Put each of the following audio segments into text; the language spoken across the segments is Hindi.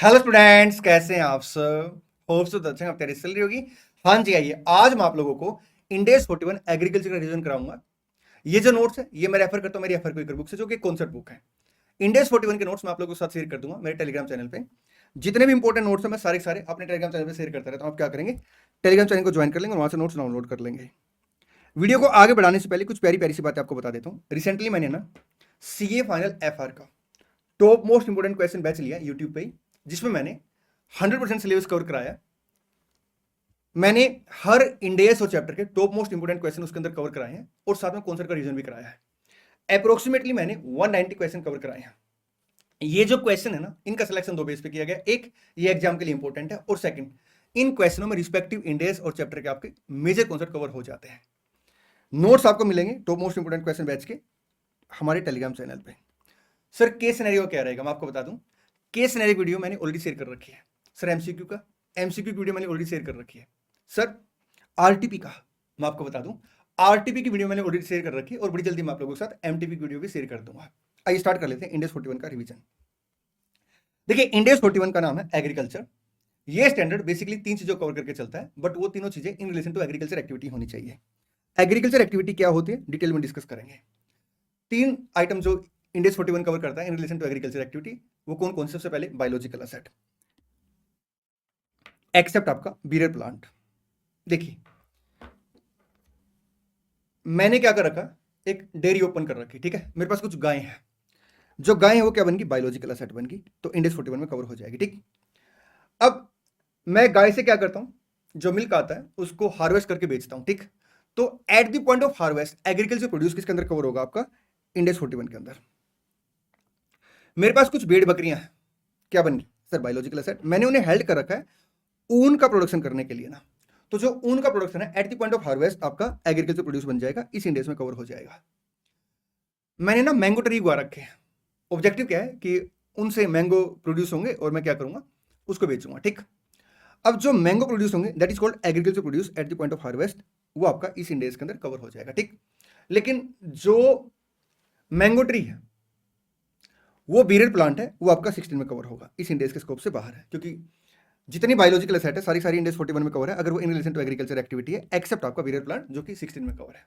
हेलो स्टूडेंट्स, कैसे हैं आप सब। होप सो अच्छा आप तैयारी चल रही होगी। हाँ जी, आइए आज मैं आप लोगों को इंडेक्स 41 एग्रीकल्चर का रिवीजन कराऊंगा। ये जो नोट्स है ये मैं रेफर करता हूँ मेरी एफआर क्विकर बुक से, जो कि कॉन्सेप्ट बुक है। इंडेक्स 41 के नोट्स मैं आप लोगों के साथ शेयर कर दूंगा मेरे टेलीग्राम चैनल पे। जितने भी इंपॉर्टेंट नोट्स है मैं सारे सारे अपने टेलीग्राम चैनल पे शेयर करता रहता हूँ। आप क्या करेंगे, टेलीग्राम चैनल को ज्वाइन कर लेंगे और वहां से नोट्स डाउनलोड कर लेंगे। वीडियो को आगे बढ़ाने से पहले कुछ प्यारी प्यारी सी बातें आपको बता देता हूँ। रिसेंटली मैंने ना सीए फाइनल एफआर का top most important question batch लिया यूट्यूब पे ही, जिसमें मैंने 100% सिलेबस कवर कराया। मैंने हर इंडेक्स और चैप्टर के टॉप मोस्ट इंपोर्टेंट क्वेश्चन उसके अंदर कवर कराए हैं और साथ में कॉन्सेप्ट का रिवीजन भी कराया है। अप्रोक्सीमेटली मैंने 190 क्वेश्चन कवर कराए हैं। ये जो क्वेश्चन है ना, इनका सिलेक्शन दो बेस पे किया गया। एक, ये एग्जाम के लिए इंपॉर्टेंट है, और सेकंड, इन क्वेश्चनों में रिस्पेक्टिव इंडेक्स और चैप्टर के आपके मेजर कॉन्सेप्ट कवर हो जाते हैं। नोट्स आपको मिलेंगे top most important question batch के हमारे टेलीग्राम चैनल पे। सर केस सिनेरियो क्या रहेगा, मैं आपको बता दूं। केस सिनेरियो वीडियो मैंने ऑलरेडी शेयर कर रखी है। सर एमसीक्यू का, एमसीक्यू वीडियो मैंने ऑलरेडी शेयर कर रखी है। सर आरटीपी का मैं आपको बता दूं, आरटीपी की वीडियो मैंने ऑलरेडी शेयर कर रखी है और बड़ी जल्दी मैं आप लोगों के साथ एमटीपी की वीडियो भी शेयर कर दूंगा। आइए स्टार्ट कर लेते हैं इंडेक्स 41 का रिवीजन। देखिए इंडेक्स 41 का नाम है एग्रीकल्चर। ये स्टैंडर्ड बेसिकली तीन चीजों कवर करके चलता है, बट वो तीनों चीजें in relation to agriculture activity होनी चाहिए। एग्रीकल्चर एक्टिविटी क्या होती है डिटेल में डिस्कस करेंगे। तीन आइटम जो इंडेक्स 41 कवर करता है in relation to agriculture activity, वो कौन कौन से। सबसे पहले बायोलॉजिकल असेट, एक्सेप्ट आपका बीरियर प्लांट। देखिए मैंने क्या कर रखा, एक डेयरी ओपन कर रखी, ठीक है। मेरे पास कुछ गाय हैं, जो गाय है वो क्या बन गई, बायोलॉजिकल असेट बन गई, तो इंडेक्स 41 में कवर हो जाएगी, ठीक। अब मैं गाय से क्या करता हूं, जो मिल्क आता है उसको हार्वेस्ट करके बेचता हूं, ठीक। तो eight the point of harvest agriculture produce किसके अंदर कवर होगा, आपका इंडेक्स 41 के अंदर। मेरे पास कुछ भेड़ बकरियां हैं, क्या बन गई सर, बायोलॉजिकल असेट। मैंने उन्हें हेल्ड कर रखा है ऊन का प्रोडक्शन करने के लिए ना, तो जो ऊन का प्रोडक्शन है at the point of harvest आपका एग्रीकल्चर प्रोड्यूस बन जाएगा, इस इंडेक्स में कवर हो जाएगा। मैंने ना मैंगो ट्री उगा रखे हैं। ऑब्जेक्टिव क्या है कि उनसे मैंगो प्रोड्यूस होंगे और मैं क्या करूंगा, उसको बेचूंगा, ठीक। अब जो मैंगो प्रोड्यूस होंगे that is called agriculture produce at the point of harvest, वो आपका इस इंडेक्स के अंदर कवर हो जाएगा, ठीक। लेकिन जो मैंगो ट्री है वो बीरियर प्लांट है, वो आपका 16 में कवर होगा, इस इंडेक्स के स्कोप से बाहर है, क्योंकि जितनी बायोलॉजिकल एसेट है सारी सारी इंडेक्स 41 में कवर है, अगर वो in relation to agriculture activity है, एक्सेप्ट आपका बीरियर प्लांट जो कि 16 में कवर है।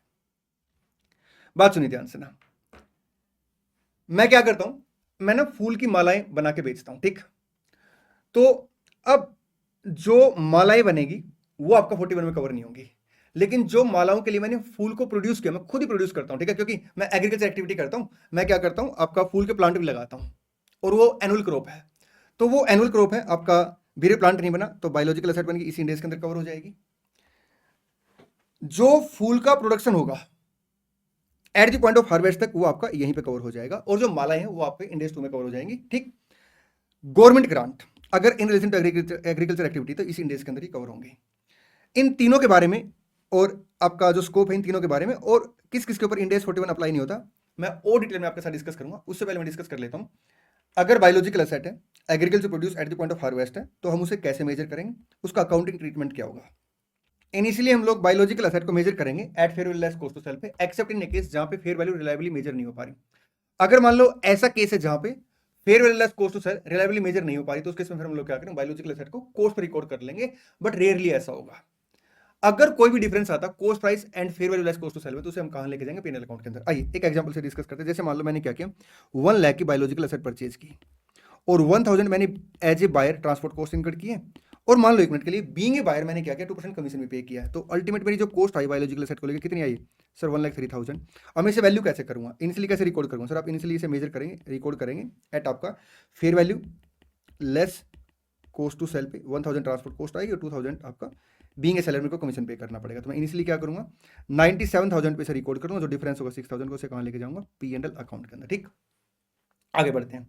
बात सुनिए ध्यान से ना, मैं क्या करता हूं, मैं ना फूल की मालाएं बना के बेचता हूं, ठीक। तो अब जो मालाएं बनेगी वो आपका 41 में कवर नहीं होंगी, लेकिन जो मालाओं के लिए मैंने फूल को प्रोड्यूस किया, मैं खुद ही प्रोड्यूस करता हूं, ठीक है, क्योंकि मैं एग्रीकल्चर एक्टिविटी करता हूं। मैं क्या करता हूं, आपका फूल के प्लांट भी लगाता हूं, और वो एनुअल क्रॉप है। तो वो एनुअल क्रॉप है आपका, बीरे प्लांट नहीं बना तो बायोलॉजिकल एसेट बन गई, इसी इंडेक्स के अंदर कवर हो जाएगी। जो फूल का प्रोडक्शन होगा eight the point of harvest तक, वो आपका यहीं पे कवर हो जाएगा, और जो मालाएं हैं वो आपके इंडेक्स 2 में कवर हो जाएंगी, ठीक। गवर्नमेंट ग्रांट अगर in relation to agriculture activity, तो इस इंडेक्स के अंदर ही कवर होंगे। इन तीनों के बारे में और आपका जो स्कोप है इन तीनों के बारे में, और किस किस के ऊपर इंडेक्स 41 अप्लाई नहीं होता, मैं और डिटेल में आपके साथ डिस्कस करूंगा। उससे पहले मैं डिस्कस कर लेता हूं, अगर बायोलॉजिकल एसेट है, agriculture produce at the point of harvest है, तो हम उसे कैसे मेजर करेंगे, उसका अकाउंटिंग ट्रीटमेंट क्या होगा। इनिशियली हम लोग बायोलॉजिकल एसेट को मेजर करेंगे at fair value less cost to cell पे, एक्सेप्ट इन केस जहां पे फेयर वैल्यू रिलायबली मेजर नहीं हो पा रही। अगर मान लो ऐसा केस है जहां पे fair value less cost to sell reliably measure नहीं हो पा रही, तो उस केस में फिर हम लोग क्या करेंगे, बायोलॉजिकल एसेट को कॉस्ट पर रिकॉर्ड कर लेंगे, बट रेयरली ऐसा होगा। अगर कोई भी डिफरेंस आता cost price and fair value less cost to sell में, तो उसे हम कहां लेके जाएंगे, पीएनएल अकाउंट के अंदर। आइए एक एग्जांपल से डिस्कस करते हैं। जैसे मान लो मैंने क्या किया, 1 लाख की बायोलॉजिकल एसेट परचेज की, और 1000 मैंने as a buyer transport cost इनकट किए, और मान लो एक मिनट के लिए बीइंग ए बायर मैंने क्या किया, 2% कमीशन भी पे किया है। तो अल्टीमेट मेरी जो कॉस्ट आई बायोलॉजिकल एसेट को लेकर कितनी आई सर, 1,03,000। अब मैं इसे वैल्यू कैसे करूंगा, इनिशियली कैसे रिकॉर्ड करूंगा सर, आप इनिशियली इसे मेजर करेंगे, रिकॉर्ड करेंगे एट आपका fair value less cost to cell पे 1000 ट्रांसपोर्ट कॉस्ट आएगी और 2000 आपका बीइंग ए सेलर मेरे को कमीशन पे करना पड़ेगा। तो मैं इनिशियली क्या करूंगा, 97,000 पे से रिकॉर्ड करूंगा, जो डिफरेंस होगा 6,000 को, उसे कहां लेके जाऊंगा, पी&एल अकाउंट के अंदर, ठीक। आगे बढ़ते हैं।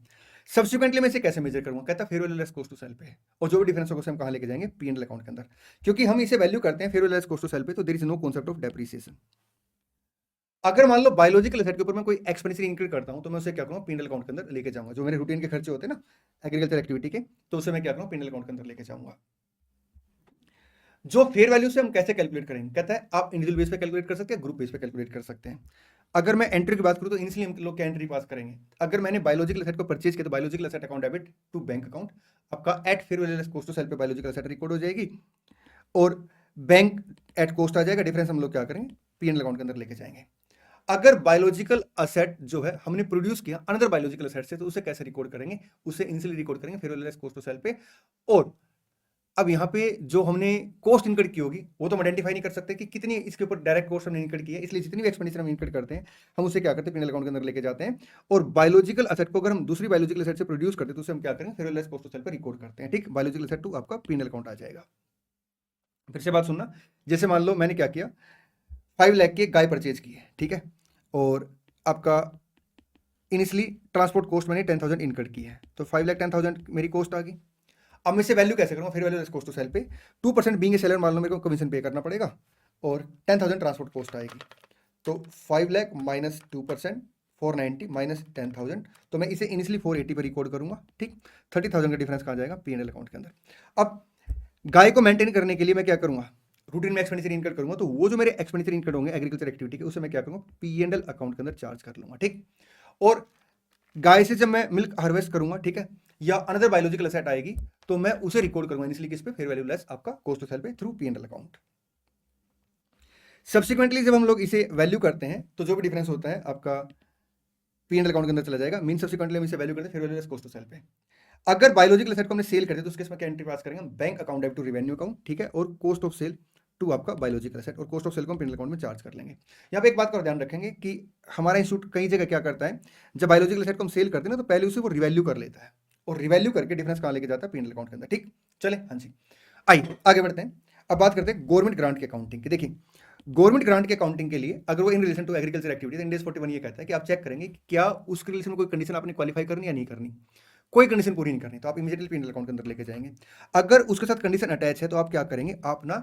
सब्सिक्वेंटली मैं इसे कैसे मेजर करूंगा, कहता है fair value less cost to cell पे, और जो भी डिफरेंस होगा उसे हम कहां लेके जाएंगे, पी&एल अकाउंट के अंदर। क्योंकि हम इसे वैल्यू करते हैं fair value less cost to cell पे, तो there is no concept of depreciation. अगर मान लो बायोलॉजिकल एसेट के ऊपर मैं कोई एक्सपेंडिचर इंक्रीज करता हूं, तो मैं उसे क्या करूंगा, पी&एल अकाउंट के अंदर लेके जाऊंगा। जो मेरे रूटीन के खर्चे होते हैं ना एग्रीकल्चर एक्टिविटी के, तो उसे मैं क्या करूंगा, पी&एल अकाउंट के अंदर लेके जाऊंगा। जो फेयर वैल्यू से हम कैसे कैलकुलेट करेंगे, कहता है आप इंडिविजुअल बेस पे कैलकुलेट कर सकते हैं, ग्रुप बेस पे कैलकुलेट कर सकते हैं। अगर मैं एंट्री की बात करूं तो इनिशियली हम लोग क्या एंट्री पास करेंगे, अगर मैंने बायोलॉजिकल एसेट को परचेज किया तो biological asset account debit to bank account, आपका at fair value less cost to cell पे बायोलॉजिकल एसेट रिकॉर्ड हो जाएगी और बैंक एट कॉस्ट आ जाएगा, डिफरेंस हम लोग क्या करेंगे पीएनएल अकाउंट के अंदर लेके जाएंगे। अगर बायोलॉजिकल असेट जो है हमने प्रोड्यूस किया अनदर बायोलॉजिकल असेट से तो उसे कैसे रिकॉर्ड करेंगे, उसे इनिशियली रिकॉर्ड करेंगे fair value less cost to cell पे। और अब यहाँ पे जो हमने कॉस्ट इनकर्ड की होगी वो तो हम आइडेंटिफाई नहीं कर सकते कि कितनी इसके ऊपर डायरेक्ट कॉस्ट हमने इनकर्ड की है, इसलिए जितनी भी एक्सपेंडिचर हम इनकर्ड करते हैं हम उसे क्या करते हैं पीएनएल अकाउंट के अंदर लेके जाते हैं। और बायोलॉजिकल असेट को अगर हम दूसरी बायोलॉजिकल असेट से प्रोड्यूस करते हैं तो उसे हम क्या करेंगे fair value less cost to cell पे रिकॉर्ड करते हैं। ठीक, बायोलॉजिकल असेट टू आपका पीएनएल अकाउंट आ जाएगा। फिर से बात सुनना, जैसे मान लो मैंने क्या किया 5 लाख की गाय परचेज की है, ठीक है, और आपका इनिशियली ट्रांसपोर्ट कॉस्ट मैंने 10,000 इनकर्ड की है, तो 5 लाख 10,000 मेरी कॉस्ट आ गई। अब मैं इसे वैल्यू कैसे करूँगा, fair value less cost to cell पे 2% बीइंग ए सेलर मान लो मेरे को कमीशन पे करना पड़ेगा और 10,000 ट्रांसपोर्ट कॉस्ट आएगी, तो 5 लाख माइनस 2% 490 माइनस 10,000, तो मैं इसे इनिशियली 480 पर रिकॉर्ड करूंगा। ठीक, 30,000 का डिफरेंस कहाँ जाएगा पीएनएल अकाउंट के अंदर। अब गाय को मेंटेन करने के लिए मैं क्या करूंगा रूटीन में एक्सपेंडिचर इनकर्ड करूंगा, तो वो जो मेरे एक्सपेंडिचर इनकर्ड होंगे एग्रीकल्चर एक्टिविटी के उसे मैं क्या करूंगा पीएनएल अकाउंट के अंदर चार्ज कर लूंगा। ठीक, और गाय से जब मैं मिल्क हार्वेस्ट करूंगा, ठीक है, या अनदर बायोलॉजिकल असेट आएगी तो मैं उसे रिकॉर्ड करूंगा इनिशियली किस पे फेयर वैल्यू लेस आपका कॉस्ट टू सेल पे थ्रू पीएनएल अकाउंट। सब्सिक्वेंटली जब हम लोग इसे वैल्यू करते हैं तो जो भी डिफरेंस होता है आपका पीएनएल अकाउंट के अंदर चला जाएगा। मीन सब्सिक्वेंटली हम इसे वैल्यू करते हैं fair value less cost to cell पे। अगर बायोलॉजिकल एसेट को हमने सेल कर दिया तो उसके इसमें क्या एंट्री पास करेंगे bank account debit to revenue account, ठीक है, और कॉस्ट ऑफ सेल टू आपका बायोलॉजिकल एसेट, और कॉस्ट ऑफ सेल को हम पीएनएल अकाउंट में चार्ज कर लेंगे। यहाँ पे एक बात का ध्यान रखेंगे कि हमारा इंस्टीट्यूट कई जगह क्या करता है, जब बायोलॉजिकल एसेट को हम सेल करते हैं ना तो पहले उसे वो रिवैल्यू कर लेता है और रिवैल्यू करके डिफरेंस कहाँ लेके जाता है पीएनएल अकाउंट के अंदर। ठीक, चले, हाँ जी, आइए आगे बढ़ते हैं। अब बात करते हैं गवर्नमेंट ग्रांट की अकाउंटिंग की। देखिए गवर्नमेंट ग्रांट के अकाउंटिंग के लिए अगर वो in relation to agriculture activities Ind 41 ये कहता है कि आप चेक करेंगे कि क्या उसके रिलेशन में कोई कंडीशन आपने क्वालिफाई करनी या नहीं करनी, कोई कंडीशन पूरी नहीं करनी तो आप इमीडिएटली पीएनएल अकाउंट के अंदर लेके जाएंगे। अगर उसके साथ कंडीशन अटैच है तो आप क्या करेंगे, आप ना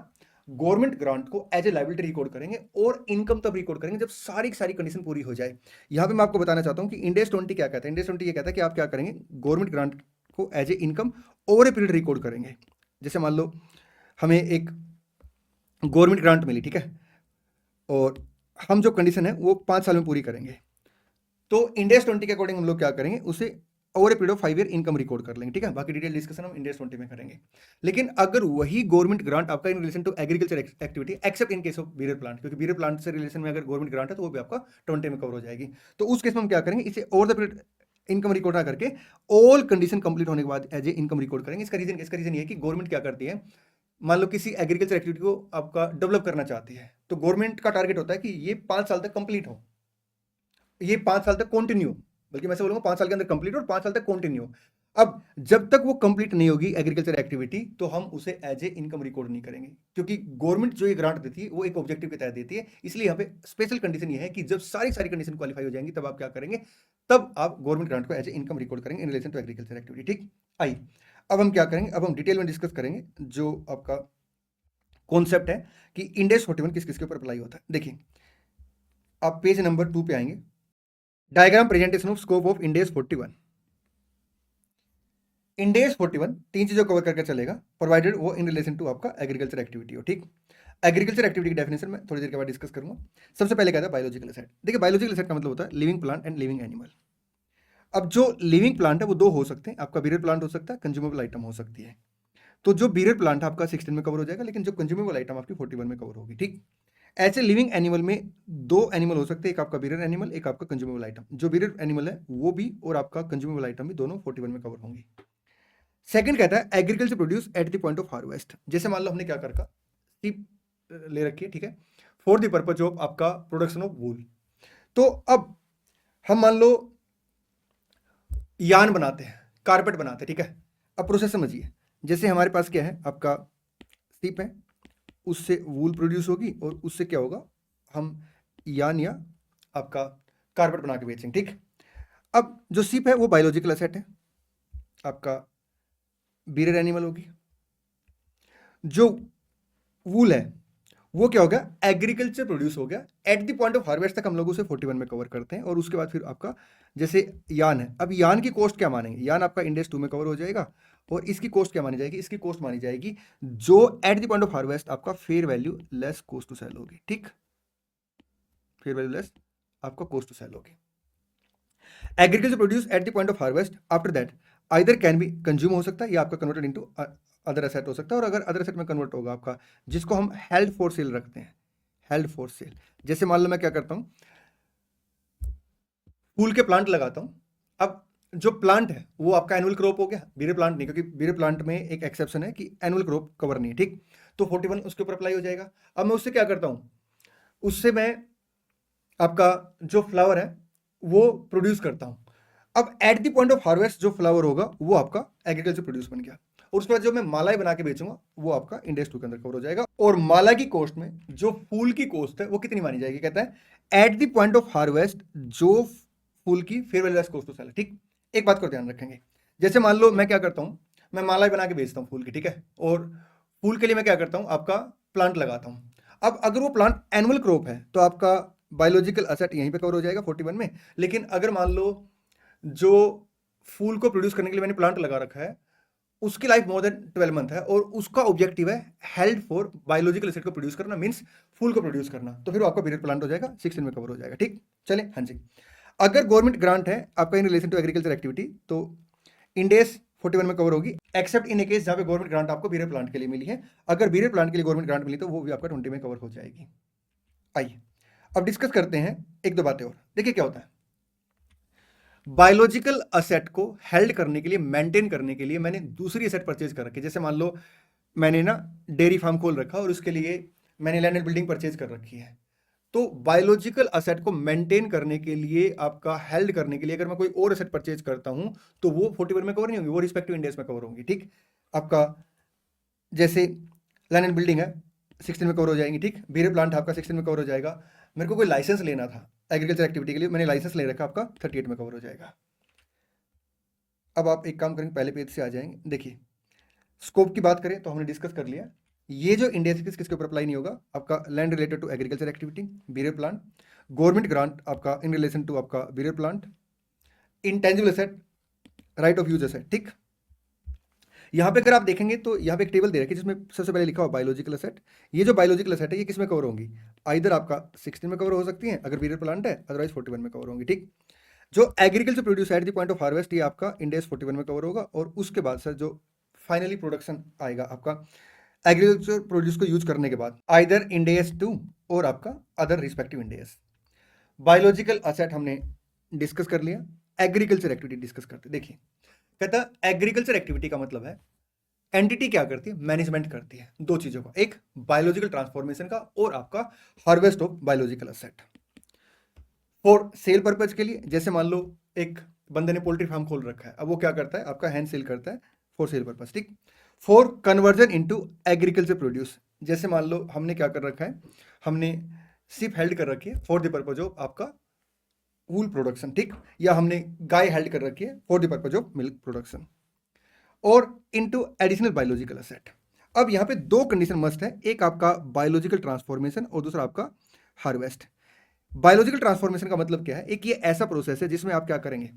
गवर्नमेंट ग्रांट को एज ए लायबिलिटी रिकॉर्ड करेंगे और इनकम तब रिकॉर्ड करेंगे जब सारी की सारी कंडीशन पूरी हो जाए। यहां पे मैं आपको बताना चाहता हूं कि इंडेस 20 क्या कहता है, इंडेस 20 ये कहता है कि आप क्या करेंगे गवर्नमेंट ग्रांट को as a income over a period record करेंगे। जैसे मान लो हमें एक गवर्नमेंट ग्रांट मिली, ठीक है, और हम जो कंडीशन है वो 5 साल में पूरी करेंगे, तो इंडेस 20 के अकॉर्डिंग हम लोग क्या करेंगे उसे over a period of 5 year income record कर लेंगे। ठीक है, बाकी डिटेल डिस्कशन हम इंडेस 20 में करेंगे। लेकिन अगर वही गवर्नमेंट ग्रांट आपका in relation to agriculture activity except in case of bearer plant, क्योंकि बीयर प्लांट से रिलेशन में अगर गवर्नमेंट ग्रांट है तो वो भी आपका 20 में कवर हो जाएगी, तो उस केस में हम क्या करेंगे इसे over the period income record ना करके ऑल कंडीशन कंप्लीट होने के बाद एज ए इनकम रिकॉर्ड करेंगे। इसका रीजन ये है कि गवर्नमेंट क्या करती है, मान लो किसी एग्रीकल्चर एक्टिविटी को आपका डेवलप करना चाहती है तो गवर्नमेंट का टारगेट होता है कि ये 5 साल तक कंप्लीट हो, ये 5 साल तक कंटिन्यू, बल्कि मैं से बोलूंगा 5 साल के अंदर कंप्लीट और 5 साल तक कंटिन्यू। अब जब तक वो कंप्लीट नहीं होगी एग्रीकल्चर एक्टिविटी तो हम उसे एज ए इनकम रिकॉर्ड नहीं करेंगे, क्योंकि गवर्नमेंट जो ये ग्रांट देती है वो एक ऑब्जेक्टिव के तहत देती है। इसलिए यहाँ पे स्पेशल कंडीशन ये है कि जब सारी कंडीशन क्वालिफाई हो जाएंगी तब आप क्या करेंगे, तब आप गवर्नमेंट ग्रांट को एज ए इनकम रिकॉर्ड करेंगे in relation to agriculture activity. ठीक, आइए अब हम क्या करेंगे, अब हम डिटेल में डिस्कस करेंगे जो आपका कॉन्सेप्ट है कि इंडेस 41 किस किस के ऊपर अप्लाई होता है। देखिए आप पेज नंबर 2 पे आएंगे, diagram presentation of scope of Ind AS 41। इंडेस 41 3 चीजों कवर करके चलेगा, प्रोवाइडेड वो इन रिलेशन टू आपका एग्रीकल्चर एक्टिविटी हो। ठीक, एग्रीकल्चर एक्टिविटी की डेफिनेशन में थोड़ी देर के बाद डिस्कस करूंगा। सबसे पहले कहता है बायोलॉजिकल एसेट। देखिए बायोलॉजिकल एसेट का मतलब होता है living plant and living animal. अब जो लिविंग प्लांट है वो दो हो सकते हैं, आपका बीरियर प्लांट हो सकता है, कंज्यूमेबल आइटम हो सकती है। तो जो बीरियर प्लांट आपका 16 में कवर हो जाएगा, लेकिन जो कंज्यूमेबल आइटम आपकी 41 में कवर होगी। ठीक, ऐसे लिविंग एनिमल में दो एनिमल हो सकते हैं, एक आपका बीरियर एनिमल, एक आपका कंज्यूमेबल आइटम। जो बीरियर एनिमल है वो भी और आपका कंज्यूमेबल आइटम भी दोनों 41 में कवर होंगी। सेकंड कहता है agriculture produce at the point of harvest. जैसे मान लो हमने क्या कर सीप ले रखी है, ठीक है, फॉर द पर्पज ऑफ आपका प्रोडक्शन ऑफ वूल। तो अब हम मान लो यान बनाते हैं, कारपेट बनाते हैं, ठीक है। अब प्रोसेस समझिए, जैसे हमारे पास क्या है आपका सीप है, उससे वूल प्रोड्यूस होगी और उससे क्या होगा हम यान या आपका कारपेट बना के बेचेंगे। ठीक, अब जो सीप है वो बायोलॉजिकल एसेट है, आपका बीरियर एनिमल होगी। जो वूल है वो क्या हो गया एग्रीकल्चर प्रोड्यूस हो गया। Eight the point of harvest तक हम लोग उसे 41 में कवर करते हैं, और उसके बाद फिर आपका जैसे यान है, अब यान की कॉस्ट क्या मानेंगे, यान आपका इंडेस 2 में कवर हो जाएगा, और इसकी कॉस्ट क्या मानी जाएगी, इसकी कॉस्ट मानी जाएगी जो at the point of harvest आपका fair value less cost to sell होगी। ठीक, फेयर वैल्यू लेस आपका कोस्ट टू सेल होगी। Agriculture produce at the point of harvest after that either can be consume हो सकता है या आपका कन्वर्टेड इनटू अदर एसेट हो सकता है, और अगर अदर एसेट में कन्वर्ट होगा आपका, जिसको हम हेल्ड फॉर सेल रखते हैं, हेल्ड फॉर सेल। जैसे मान लो मैं क्या करता हूँ, फूल के प्लांट लगाता हूँ। अब जो प्लांट है वो आपका एनुअल क्रॉप हो गया, बीरे प्लांट नहीं, क्योंकि बीरे प्लांट में एक एक्सेप्शन है कि एनुअल क्रॉप कवर नहीं है, ठीक। तो 41 उसके ऊपर अप्लाई हो जाएगा। अब मैं उससे क्या करता हूँ, उससे मैं आपका जो फ्लावर है वो प्रोड्यूस करता हूँ। अब eight the point of harvest जो फ्लावर होगा वो आपका एग्रीकल्चर प्रोड्यूस बन गया, और उसके बाद जो मैं मालाएं बना के बेचूंगा वो आपका इंडेक्स 2 के अंदर कवर हो जाएगा। और माला की कॉस्ट में जो फूल की कॉस्ट है वो कितनी मानी जाएगी, कहता है at the point of harvest जो फूल की fair value less cost to sell, ठीक। एक बात को ध्यान रखेंगे, जैसे मान लो मैं क्या करता हूँ, मैं मालाएं बना के बेचता हूँ फूल की, ठीक है, और फूल के लिए मैं क्या करता हूँ, आपका प्लांट लगाता हूँ। अब अगर वो प्लांट एनुअल क्रॉप है तो आपका बायोलॉजिकल एसेट यहीं पे कवर हो जाएगा 41 में। लेकिन अगर मान लो जो फूल को प्रोड्यूस करने के लिए मैंने प्लांट लगा रखा है उसकी लाइफ मोर देन 12 मंथ है, और उसका ऑब्जेक्टिव है हेल्ड फॉर बायोलॉजिकल एसेट को प्रोड्यूस करना, मींस फूल को प्रोड्यूस करना, तो फिर वो आपका पीरियड प्लांट हो जाएगा 16 में कवर हो जाएगा, ठीक। चले, हाँ जी। अगर गवर्नमेंट ग्रांट है आपका in relation to agriculture activity तो इंडेस 41 में कवर होगी, एक्सेप्ट इन ए केस जहां पे गवर्नमेंट ग्रांट आपको बीरे प्लांट के लिए मिली है। अगर बीरे प्लांट के लिए गवर्नमेंट ग्रांट मिली तो वो भी आपका 20 में कवर हो जाएगी। आइए अब डिस्कस करते हैं एक दो बातें और। देखिए क्या होता है, बायोलॉजिकल असेट को हेल्ड करने के लिए, मेंटेन करने के लिए मैंने दूसरी असेट परचेज कर रखी है। जैसे मान लो मैंने ना डेयरी फार्म खोल रखा और उसके लिए मैंने लैंड एंड बिल्डिंग परचेज कर रखी है। तो बायोलॉजिकल असेट को मेंटेन करने के लिए, आपका हेल्ड करने के लिए अगर मैं कोई और असेट परचेज करता हूं तो वो 41 में कवर नहीं होंगी, वो रिस्पेक्टिव इंडेक्स में कवर होंगी, ठीक। आपका जैसे लैंड एंड बिल्डिंग है 16 में कवर हो जाएंगी, ठीक। बीरे प्लांट आपका 16 में कवर हो जाएगा। मेरे को कोई लाइसेंस लेना था एग्रीकल्चर एक्टिविटी के लिए, मैंने लाइसेंस ले रखा, आपका 38 में कवर हो जाएगा। अब आप एक काम करेंगे, पहले पेज से आ जाएंगे। देखिए स्कोप की बात करें तो हमने डिस्कस कर लिया, ये जो इंडेक्स किसके ऊपर अप्लाई नहीं होगा, आपका land related to agriculture activity bearer plant, government grant आपका इन रिलेशन टू आपका bearer plant, intangible asset, right of use asset, ठीक। यहां पे अगर आप देखेंगे तो यहां पे एक टेबल दे रखी है जिसमें सबसे पहले लिखा हुआ बायोलॉजिकल एसेट। ये जो बायोलॉजिकल एसेट है ये किस में कवर होंगी, आइदर आपका 16 में कवर हो सकती है अगर बीरे प्लांट है, अदरवाइज 41 में कवर होंगी, ठीक। जो agriculture produce at the point of harvest ये आपका इंडेक्स 41 में कवर होगा, और उसके बाद सर जो फाइनली प्रोडक्शन आएगा आपका एग्रीकल्चर प्रोड्यूस को यूज करने के बाद, आइदर इंडेस 2 और आपका अदर रिस्पेक्टिव इंडेस। बायोलॉजिकल एसेट हमने डिस्कस कर लिया, एग्रीकल्चर एक्टिविटी डिस्कस करते। देखिए कहता एग्रीकल्चर एक्टिविटी का मतलब है एंटिटी क्या करती है, मैनेजमेंट करती है दो चीजों का, एक बायोलॉजिकल ट्रांसफॉर्मेशन का और आपका harvest of biological asset for sale purpose के लिए। जैसे मान लो एक बंदे ने पोल्ट्री फार्म खोल रखा है, अब वो क्या करता है, आपका हैंड सेल करता है फॉर सेल पर्पज, ठीक। For conversion into agriculture produce, जैसे मान लो हमने क्या कर रखा है, हमने सिप हेल्ड कर रखी है फॉर द पर्पज ऑफ आपका वूल प्रोडक्शन, ठीक, या हमने गाय हेल्ड कर रखी है for the purpose of milk production, और इनटू एडिशनल बायोलॉजिकल एसेट। अब यहाँ पे दो कंडीशन मस्ट है, एक आपका बायोलॉजिकल ट्रांसफॉर्मेशन और दूसरा आपका हार्वेस्ट। बायोलॉजिकल ट्रांसफॉर्मेशन का मतलब क्या है, एक ये ऐसा प्रोसेस है जिसमें आप क्या करेंगे,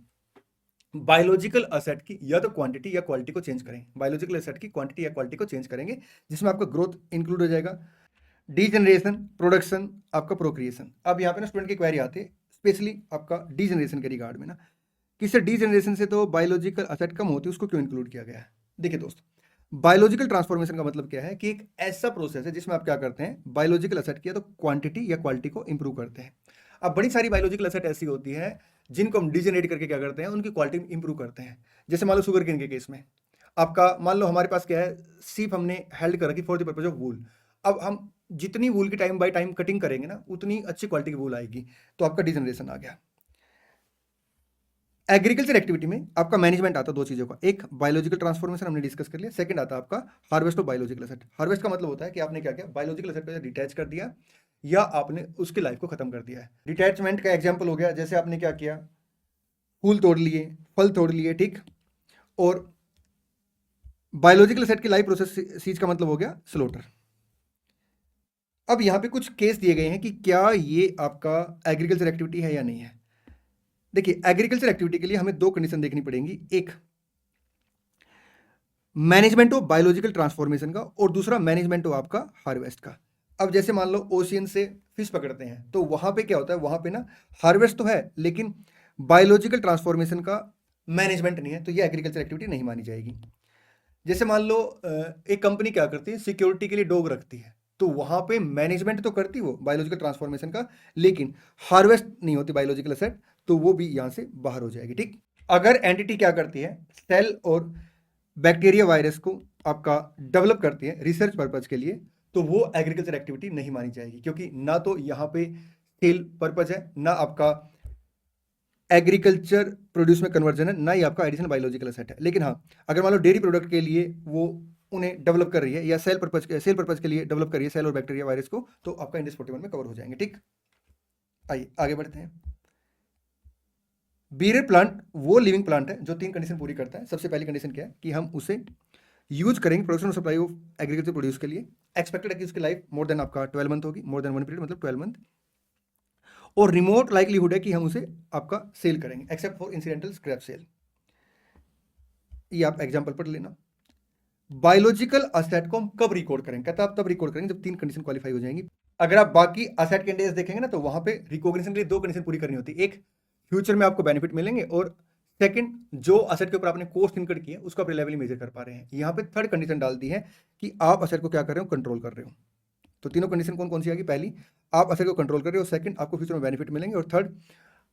बायोलॉजिकल एसेट की या तो क्वांटिटी या क्वालिटी को चेंज करेंगे, बायोलॉजिकल एसेट की क्वांटिटी या क्वालिटी को चेंज करेंगे, जिसमें आपका ग्रोथ इंक्लूड हो जाएगा, डीजनरेशन, प्रोडक्शन, आपका प्रोक्रिएशन। अब यहाँ पे ना स्टूडेंट की क्वेरी आती है स्पेशली आपका डीजनरेशन के रिगार्ड में ना, कि सर डीजनरेशन से तो बायोलॉजिकल एसेट कम होती है, उसको क्यों इंक्लूड किया गया है। देखिए दोस्त, बायोलॉजिकल ट्रांसफॉर्मेशन का मतलब क्या है कि एक ऐसा प्रोसेस है जिसमें आप क्या करते हैं, बायोलॉजिकल एसेट की या तो क्वांटिटी या क्वालिटी को इंप्रूव करते हैं। अब बड़ी सारी बायोलॉजिकल एसेट ऐसी होती है जिनको हम डीजनरेट करके क्या करते हैं, उनकी क्वालिटी इंप्रूव करते हैं। जैसे मान लो शुगर केन के केस में आपका, मान लो हमारे पास क्या है, सीप हमने हेल्ड कर रखी for the purpose of wool. अब हम जितनी वूल की टाइम बाय टाइम कटिंग करेंगे ना, उतनी अच्छी क्वालिटी की वूल आएगी, तो आपका डीजनरेशन आ गया। एग्रीकल्चर एक्टिविटी में आपका मैनेजमेंट आता है दो चीजों का, एक बायोलॉजिकल ट्रांसफॉर्मेशन हमने डिस्कस कर लिया, सेकंड आता है आपका harvest of biological asset. Harvest का मतलब होता है कि आपने क्या किया, बायोलॉजिकल एसेट को डिटैच कर दिया या आपने उसकी लाइफ को खत्म कर दिया है। डिटैचमेंट का एग्जांपल हो गया, जैसे आपने क्या किया, फूल तोड़ लिए, फल तोड़ लिए, ठीक। और बायोलॉजिकल एसेट की लाइफ प्रोसेस सीज का मतलब हो गया स्लोटर। अब यहां पे कुछ केस दिए गए हैं कि क्या ये आपका एग्रीकल्चर एक्टिविटी है या नहीं है। देखिए एग्रीकल्चर एक्टिविटी के लिए हमें दो कंडीशन देखनी पड़ेंगी, एक मैनेजमेंट ऑफ बायोलॉजिकल ट्रांसफॉर्मेशन का और दूसरा मैनेजमेंट ऑफ आपका हार्वेस्ट का। अब जैसे मान लो ओशियन से फिश पकड़ते हैं, तो वहां पे क्या होता है, वहां पे ना हार्वेस्ट तो है लेकिन बायोलॉजिकल ट्रांसफॉर्मेशन का मैनेजमेंट नहीं है, तो ये एग्रीकल्चर एक्टिविटी नहीं मानी जाएगी। जैसे मान लो एक कंपनी क्या करती है, सिक्योरिटी के लिए डॉग रखती है, तो वहां पे मैनेजमेंट तो करती वो बायोलॉजिकल ट्रांसफॉर्मेशन का, लेकिन हार्वेस्ट नहीं होती बायोलॉजिकल एसेट, तो वो भी यहां से बाहर हो जाएगी। ठीक, अगर एंटिटी क्या करती है, सेल और बैक्टीरिया वायरस को आपका डेवलप करती है रिसर्च पर्पज के लिए, तो वो एग्रीकल्चर एक्टिविटी नहीं मानी जाएगी, क्योंकि ना तो यहाँ पे सेल पर्पज है, ना आपका एग्रीकल्चर प्रोड्यूस में कन्वर्जन है, ना ही आपका एडिशनल बायोलॉजिकल एसेट है। लेकिन हाँ, अगर मान लो डेयरी प्रोडक्ट के लिए वो उन्हें डेवलप कर रही है या सेल पर्पज के लिए डेवलप कर रही है सेल और बैक्टीरिया वायरस को, तो आपका इंडेक्स 41 में कवर हो जाएंगे। ठीक, आइए आगे बढ़ते हैं। बीयर प्लांट वो लिविंग प्लांट है जो 3 कंडीशन पूरी करता है। सबसे पहली कंडीशन क्या है कि हम उसे यूज करेंगे प्रोडक्शन और सप्लाई ऑफ एग्रीकल्चर प्रोड्यूस के लिए। एक्सपेक्टेड है कि उसकी लाइफ मोर देन आपका 12 मंथ होगी, मोर देन 1 पीरियड मतलब 12 मंथ, और रिमोट लाइकलीहुड है कि हम उसे आपका सेल करेंगे except for incidental scrap sale. ये आप एग्जांपल पर लेना। बायोलॉजिकल असेट को हम कब रिकॉर्ड करेंगे, कहता है आप तब रिकॉर्ड करेंगे जब 3 कंडीशन क्वालिफाई हो जाएंगी। अगर आप बाकी असेट के इंडेक्स देखेंगे ना, तो वहां पे रिकॉग्निशन के लिए 2 कंडीशन पूरी करनी होती है। एक, फ्यूचर में आपको बेनिफिट मिलेंगे, और सेकंड, जो असेट के ऊपर आपने कॉस्ट इनकर्ड किया उसको आप रिलायबली मेजर कर पा रहे हैं। यहाँ पे थर्ड कंडीशन डाल दी है कि आप असेट को क्या कर रहे हो, कंट्रोल कर रहे हो। तो तीनों कंडीशन कौन कौन सी आएगी, पहली आप असेट को कंट्रोल कर रहे हो, सेकंड आपको फ्यूचर में बेनिफिट मिलेंगे, और थर्ड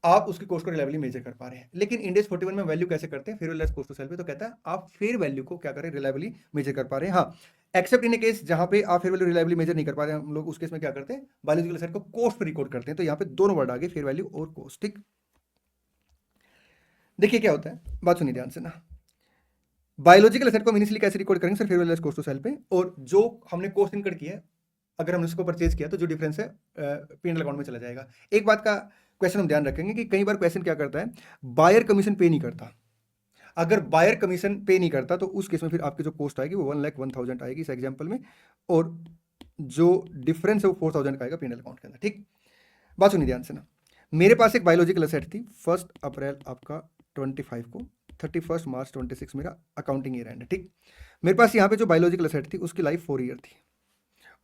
आप उसकी कॉस्ट को रिलायबली मेजर कर पा रहे हैं। लेकिन इंडेक्स 41 में वैल्यू कैसे करते हैं, fair value less cost to cell पे, तो कहता है आप फेयर वैल्यू को क्या करें, रिलायबली मेजर कर पा रहे हैं। हाँ, एक्सेप्ट इन ए केस जहां पे आप फेयर वैल्यू रिलायबली मेजर नहीं कर पा रहे हैं, हम लोग उस केस में क्या करते हैं, बायोलॉजिकल एसेट को कॉस्ट पे रिकॉर्ड करते हैं। तो यहाँ पे दोनों वर्ड आ गए, फेयर वैल्यू और कॉस्ट। ठीक, देखिए क्या होता है, बात सुनिए ध्यान से ना। बायोलॉजिकल एसेट को हम इनिशियली कैसे रिकॉर्ड करेंगे sir, fair value less cost to cell पे, और जो हमने कॉस्ट इनकर्ड किया है अगर हमने उसको परचेज किया तो जो डिफरेंस है P&L अकाउंट में चला जाएगा। एक बात का क्वेश्चन हम ध्यान रखेंगे कि कई बार क्वेश्चन क्या करता है, बायर कमीशन पे नहीं करता। अगर बायर कमीशन पे नहीं करता तो उस केस में फिर आपकी जो कॉस्ट आएगी वो 1,01,000 आएगी इस एग्जांपल में, और जो डिफरेंस है वो 4,000 का आएगा P&L अकाउंट के अंदर। ठीक, बात सुनिए ध्यान से ना। मेरे पास एक बायोलॉजिकल एसेट थी 1 अप्रैल आपका 25 को, 31 मार्च 26 मेरा अकाउंटिंग ईयर एंड है। ठीक, मेरे पास यहाँ पे जो बायोलॉजिकल एसेट थी उसकी लाइफ 4 ईयर थी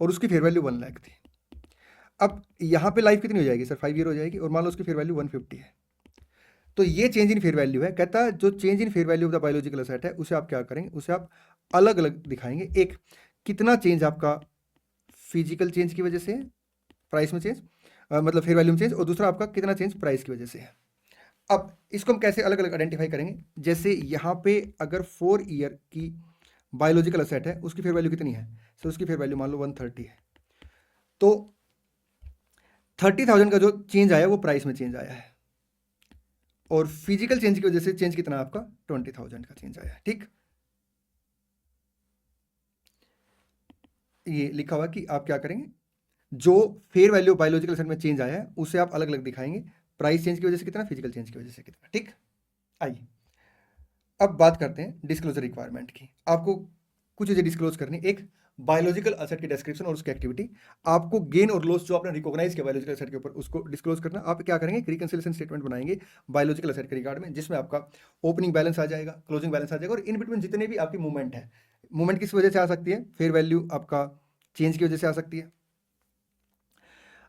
और उसकी फेयर वैल्यू 1 लाख थी। अब यहाँ पे लाइफ कितनी हो जाएगी सर, 5 ईयर हो जाएगी, और मान लो उसकी फेयर वैल्यू 150 है। तो ये चेंज इन फेयर वैल्यू है। कहता है जो change in fair value of the biological asset है उसे आप क्या करेंगे, उसे आप अलग अलग दिखाएंगे। एक, कितना चेंज आपका फिजिकल चेंज की वजह से है, प्राइस में चेंज, मतलब फेयर वैल्यू में चेंज, और दूसरा आपका कितना चेंज प्राइस की वजह से है। अब इसको हम कैसे अलग अलग आइडेंटिफाई करेंगे, जैसे यहाँ पे अगर 4 ईयर की बायोलॉजिकल एसेट है उसकी फेयर वैल्यू कितनी है, सो उसकी फेयर वैल्यू मान लो 130 है, तो 30,000 का जो चेंज आया वो प्राइस में चेंज आया है, और फिजिकल चेंज की वजह से चेंज कितना आपका 20,000 का चेंज आया है। ठीक, ये लिखा हुआ कि आप क्या करेंगे, जो फेयर वैल्यू बायोलॉजिकल एसेट में चेंज आया है उसे आप अलग अलग दिखाएंगे, प्राइस चेंज की वजह से कितना, फिजिकल चेंज की वजह से कितना। ठीक, आइए अब बात करते हैं डिस्क्लोजर रिक्वायरमेंट की। आपको कुछ चीजें डिस्क्लोज करनी। एक, बायोलॉजिकल एसेट की डिस्क्रिप्शन और उसकी एक्टिविटी। आपको गेन और लॉस जो आपने रिकॉग्नाइज किया बायोलॉजिकल एसेट के ऊपर उसको डिस्क्लोज करना। आप क्या करेंगे, रिकंसिलिएशन स्टेटमेंट बनाएंगे बायोलॉजिकल एसेट के रिगार्ड में, जिसमें आपका ओपनिंग बैलेंस आ जाएगा, क्लोजिंग बैलेंस आ जाएगा, और इन बिटवीन जितने भी आपकी मूवमेंट है, मूवमेंट किस वजह से आ सकती है, फेयर वैल्यू आपका चेंज की वजह से आ सकती है,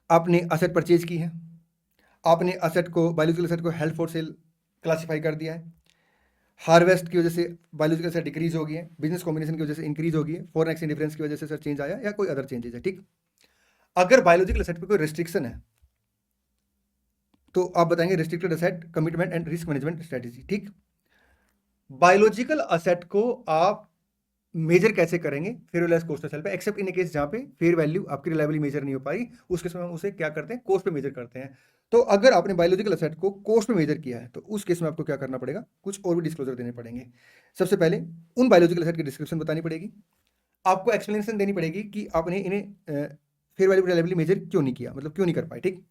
आपने असेट परचेज की है, आपने असेट को बायोलॉजिकल एसेट को हेल्ड फॉर सेल क्लासीफाई कर दिया है, हार्वेस्ट की वजह से बायोलॉजिकल एसेट डिक्रीज हो गई है, बिजनेस कॉम्बिनेशन की वजह से इंक्रीज हो गई है, फॉरेन एक्सचेंज डिफरेंस की वजह से सर चेंज आया, या कोई अदर चेंजेस है। ठीक, अगर बायोलॉजिकल एसेट पे कोई रिस्ट्रिक्शन है तो आप बताएंगे restricted asset commitment and risk management strategy. ठीक, बायोलॉजिकल एसेट को आप मेजर कैसे करेंगे, फेयर वैल्यू कॉस्ट सेल पे, एक्सेप्ट इन ए केस जहां पे फेयर वैल्यू आपकी रिलायबली मेजर नहीं हो पाई, उस केस में हम उसे क्या करते हैं, कॉस्ट पे मेजर करते हैं। तो अगर आपने बायोलॉजिकल एसेट को कॉस्ट पे मेजर किया है तो उस केस में आपको क्या करना पड़ेगा, कुछ और भी डिस्क्लोजर देने पड़ेंगे। सबसे पहले उन बायोलॉजिकल एसेट की डिस्क्रिप्शन बतानी पड़ेगी, आपको एक्सप्लेनेशन देनी पड़ेगी कि आपने इन्हें फेयर वैल्यू रिलायबली मेजर क्यों नहीं किया, मतलब क्यों नहीं कर पाए। ठीक,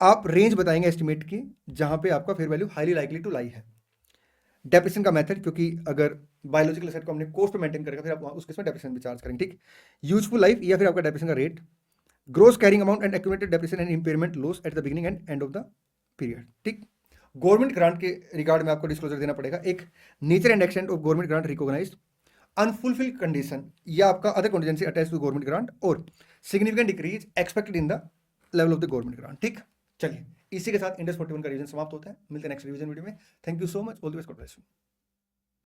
आप रेंज बताएंगे एस्टिमेट की जहां पे आपका fair value highly likely to lie है। डेप्रिसिएशन का मेथड, क्योंकि अगर बायोलॉजिकल एसेट को हमने कॉस्ट पे मेंटेन करेगा फिर आप उस केस में डेप्रिसिएशन भी चार्ज करेंगे। ठीक, यूजफुल लाइफ या फिर आपका डेप्रिसिएशन का rate, gross carrying amount and accumulated depreciation and impairment loss at the beginning and end of the period. ठीक, गवर्नमेंट ग्रांट के रिगार्ड में आपको डिस्क्लोजर देना पड़ेगा। एक, nature and extent of government grant recognised, unfulfilled condition या आपका other contingency attach to government grant और significant decrease expected in the level of the government grant. ठीक, चलिए इसी के साथ इंडेक्स 41 का रिवीजन समाप्त होता है। मिलते हैं नेक्स्ट रिवीजन वीडियो में। Thank you so much, all the best, God bless you.